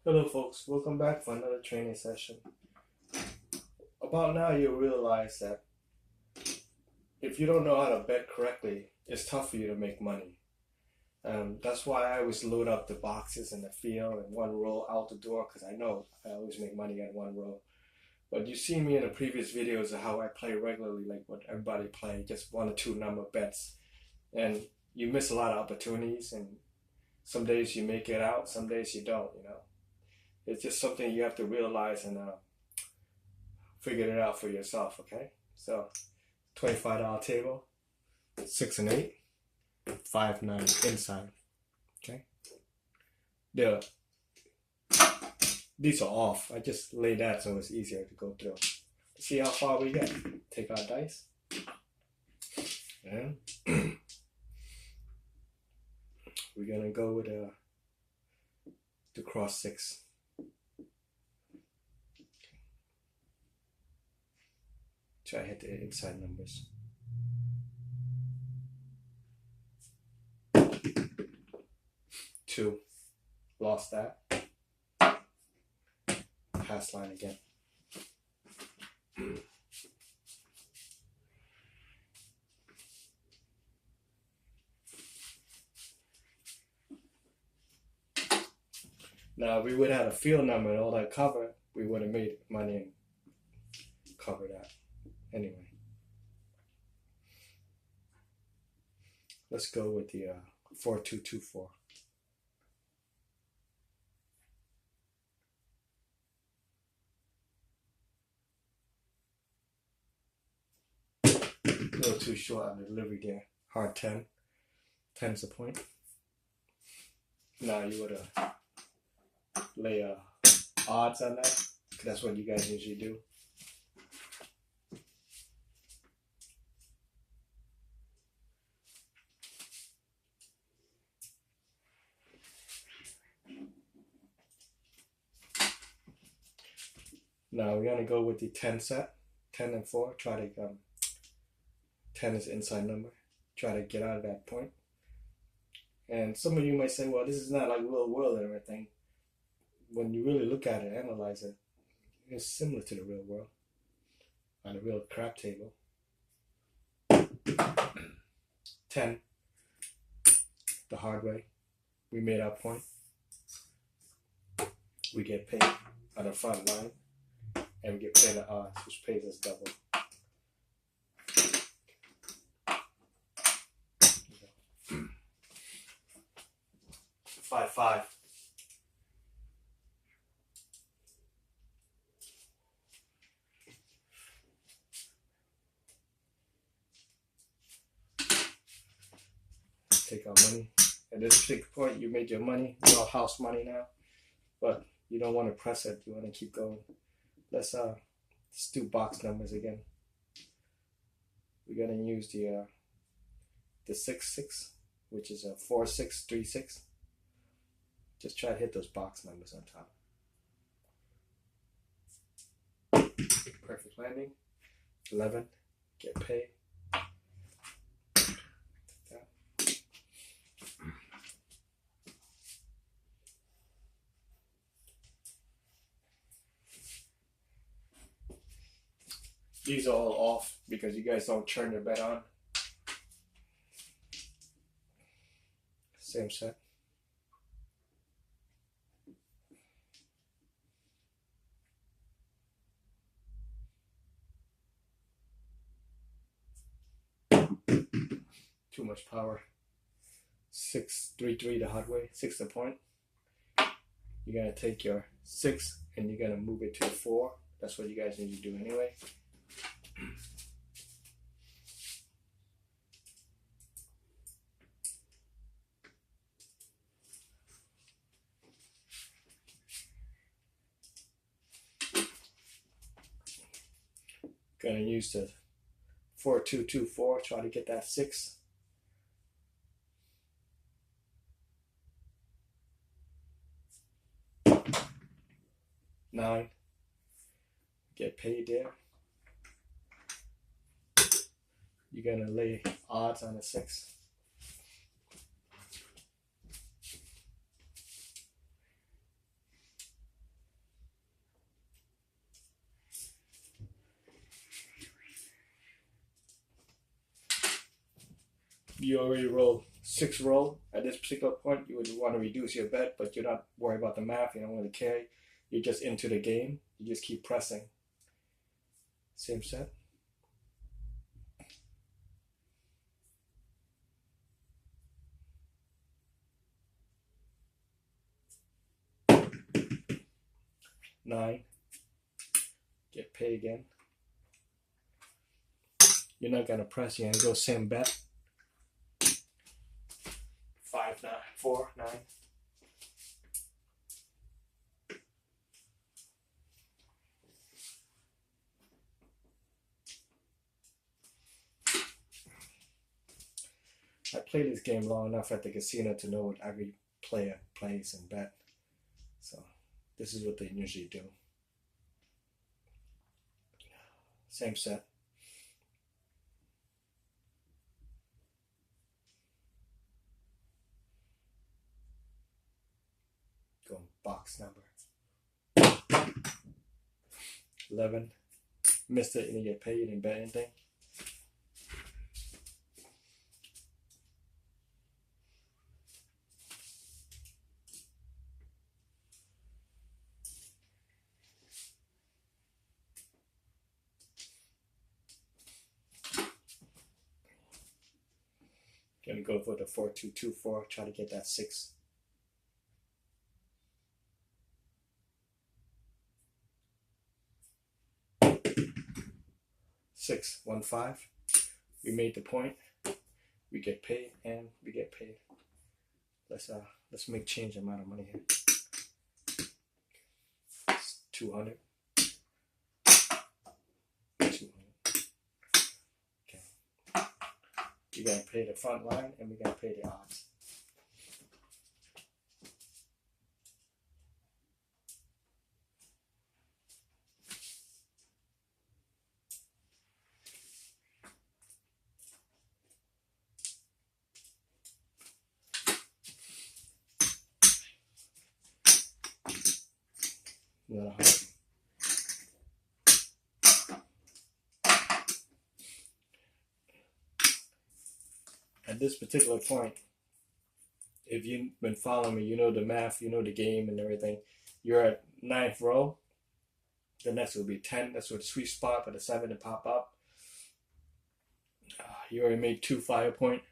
Hello folks, welcome back for another training session. About now you'll realize that if you don't know how to bet correctly, it's tough for you to make money. That's why I always load up the boxes in the field in one row out the door because I know I always make money at one row. But you see me in the previous videos of how I play regularly, like what everybody play, just one or two number bets. And you miss a lot of opportunities, and some days you make it out, some days you don't. It's just something you have to realize and figure it out for yourself, okay? So, $25 table, 6 and 8, 5, 9 inside, okay? These are off. I just lay that so it's easier to go through. See how far we get. Take our dice. And we're gonna go with the cross 6. Try to hit the inside numbers. Two. Lost that. Pass line again. Now, if we would have had a field number and all that covered, we would have made money and covered that. Anyway, let's go with the 4-2-2-4. A little too short on the delivery there. Hard 10. 10's the point. Now you would lay odds on that. That's what you guys usually do. Now we're gonna go with the 10 set, 10 and 4. Try to 10 is inside number. Try to get out of that point. And some of you might say, well, this is not like real world and everything. When you really look at it, analyze it, it's similar to the real world on a real crap table. 10, the hard way. We made our point. We get paid on the front line. And we get paid the odds, which pays us double. Five. Take our money. At this particular point, you made your money. It's all house money now. But you don't want to press it. You want to keep going. Let's do box numbers again. We're gonna use the 6-6, which is a 4-6-3-6. Just try to hit those box numbers on top. Perfect landing. 11. Get paid. These are all off because you guys don't turn your bet on. Same set. Too much power. 6-3-3 the hard way. 6 the point. You're gonna take your 6 and you're gonna move it to a 4. That's what you guys need to do anyway. Gonna use the 4-2-2-4. Try to get that 6. Nine. Get paid there. You're gonna lay odds on a 6. you already roll 6 roll at this particular point, you would want to reduce your bet, but you're not worried about the math. You don't really care. You're just into the game. You just keep pressing. Same set. Nine. Get paid again. You're not gonna press. You're gonna go same bet. 5, 9, 4, 9. I played this game long enough at the casino to know what every player plays and bet. So this is what they usually do. Same set. Go box number 11. Missed it, you didn't get paid, you didn't bet anything. Gonna go for the 4-2-2-4, try to get that 6. Six, 1, 5. We made the point. We get paid, and we get paid. Let's make change amount of money here. It's 200. 200. Okay. We gotta pay the front line, and we gotta pay the odds. Another 100. At this particular point, if you've been following me, you know the math, you know the game and everything. You're at 9th row. The next will be 10. That's where the sweet spot for the 7 to pop up. You already made 2 point.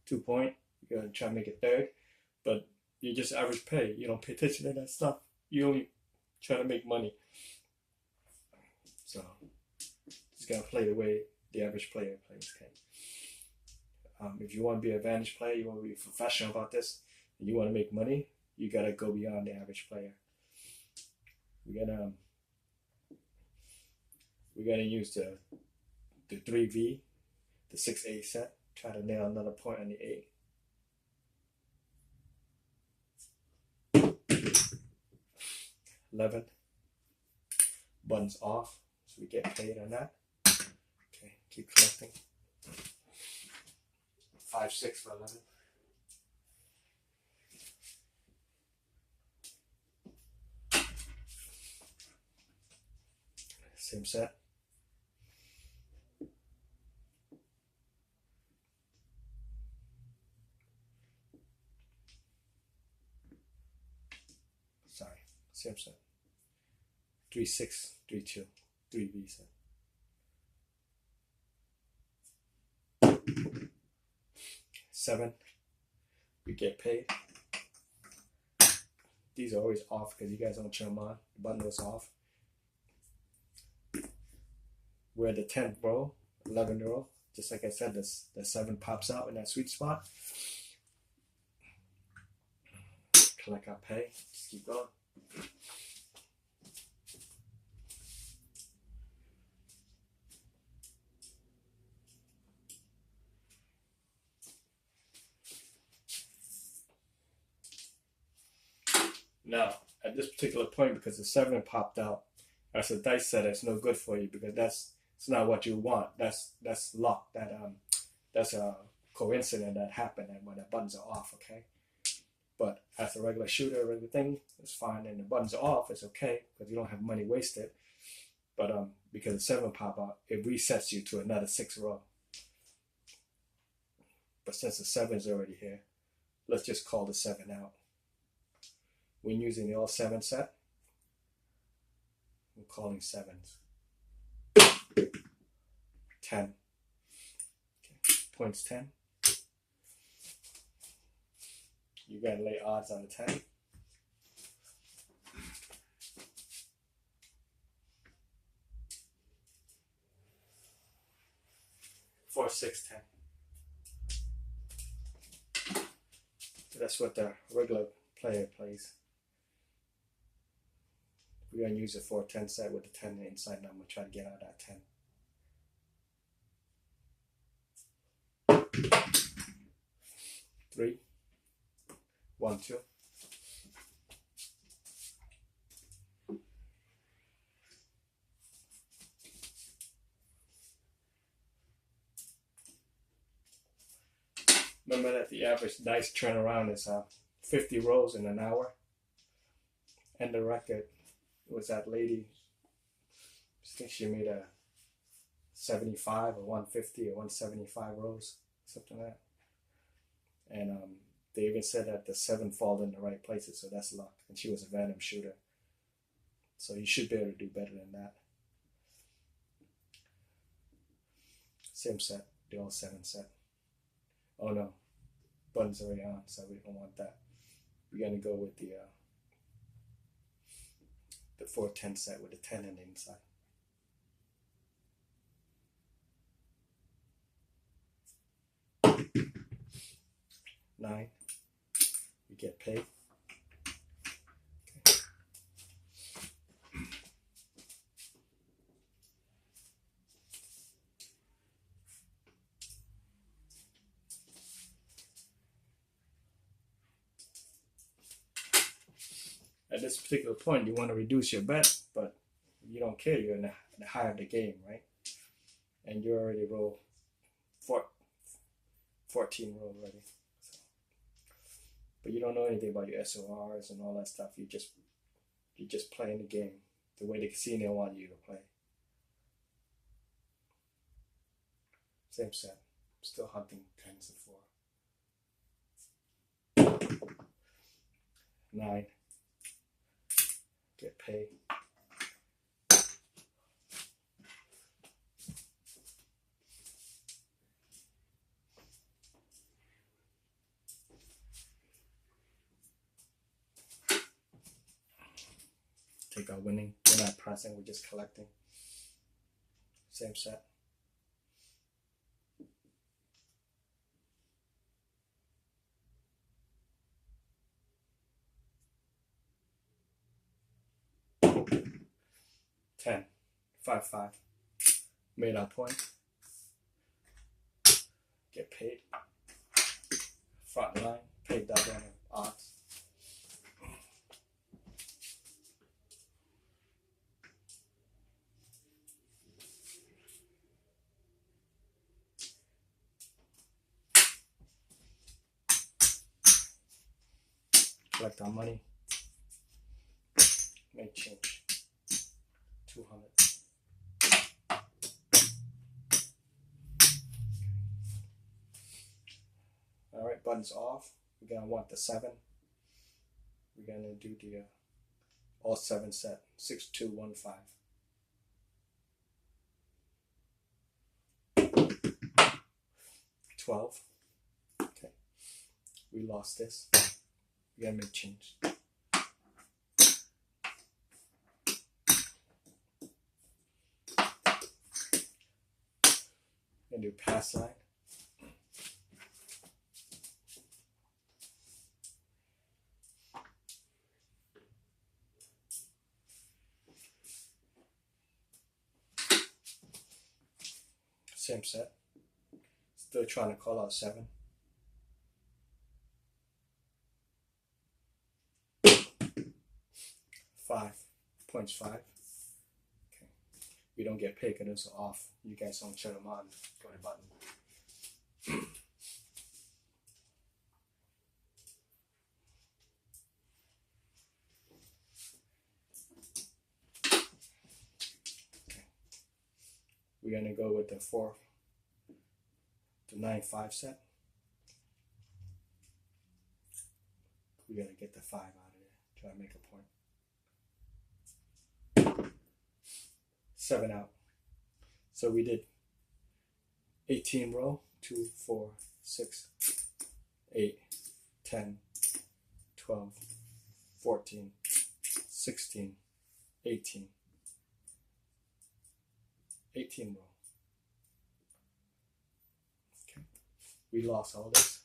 You're gonna try to make it 3rd, but you just average pay. You don't pay attention to that stuff. You only try to make money. So just gotta play the way the average player plays. Okay. If you want to be an advantage player, you want to be professional about this, and you want to make money, you gotta go beyond the average player. We're gonna use the 3V, the 6-8 set. Try to nail another point on the 8. $11. Buttons off, so we get paid on that. Okay, keep collecting. 5, 6 for 11. Same set. Sorry, same set. 3, 6, 3, 2, 3V set. $7. We get paid. These are always off because you guys don't turn them on. The button was off. We're at the 10th row, 11th row. Just like I said, the 7 pops out in that sweet spot. Collect our pay. Just keep going. Now, at this particular point, because the 7 popped out, that's a dice set. It's no good for you because it's not what you want. That's luck. That's a coincidence that happened and when the buttons are off. Okay, but as a regular shooter, regular thing, it's fine. And the buttons are off, it's okay because you don't have money wasted. But because the 7 pop out, it resets you to another 6 row. But since the 7 is already here, let's just call the 7 out. When using the all 7 set, we're calling 7s. 10. Okay. Points 10. You gotta lay odds on the 10. 4, 6, 10. That's what the regular player plays. We're gonna use a 4, 10 set with the 10 inside number, try to get out of that 10. 3, 1, 2. Remember that the average dice turnaround is 50 rolls in an hour, and the record was that lady. I think she made a 75 or 150 or 175 rolls, something like that. And they even said that the 7 fall in the right places, so that's luck. And she was a Venom shooter, so you should be able to do better than that. Same set, the all 7 set. Oh no, button's already on, so we don't want that. We're gonna go with the 4, 10 set with the 10 in the inside. 9. You get paid. Okay. At this particular point, you want to reduce your bet, but you don't care. You're in the high of the game, right? And you already rolled 14 roll already. So. But you don't know anything about your SORs and all that stuff. You're just playing the game the way the casino want you to play. Same set. Still hunting 10s and 4. 9. Get paid. Take our winning. We're not pressing, we're just collecting. Same set. $10. 5, 5. Made our point. Get paid. Front line. Paid double on odds. Collect our money. Make change. 200. All right, buttons off. We're gonna want the 7. We're gonna do the all 7 set. 6, 2, 1, 5. $12. Okay. We lost this. We gotta make change. And do pass line. Same set. Still trying to call out 7. Points 5. Okay. We don't get paid because those are off. You guys don't turn them on. Go to the button. Okay. We're gonna go with the 9, 5 set. we gotta get the 5 out of there. Try to make a point. 7 out. So we did 18 row, 2, 4, 6, 8, 10, 12, 14, 16, 18. 18 row. Okay. We lost all this.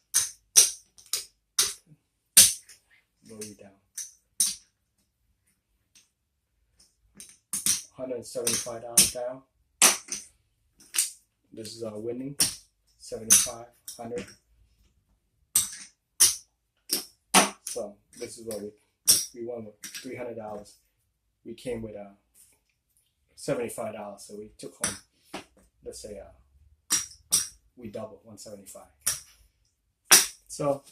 Roll you down. $175 down. This is our winning. 75, 100. So this is what we won with $300. We came with $75, so we took home, let's say, we doubled 175. So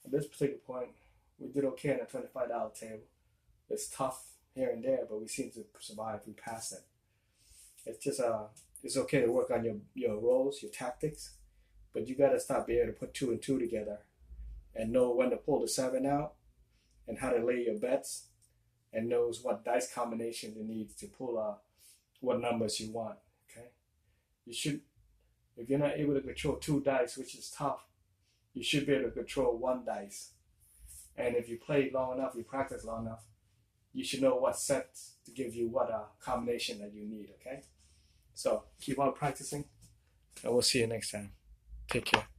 at this particular point, we did okay on the $25 table. It's tough here and there, but we seem to survive. We passed it. It's just it's okay to work on your roles, your tactics, but you got to start being able to put 2 and 2 together, and know when to pull the 7 out, and how to lay your bets, and knows what dice combination you need to pull what numbers you want. Okay, you should, if you're not able to control 2 dice, which is tough, you should be able to control 1 dice. And if you play long enough, you practice long enough, you should know what sets to give you what combination that you need. Okay, so keep on practicing, and we'll see you next time. Take care.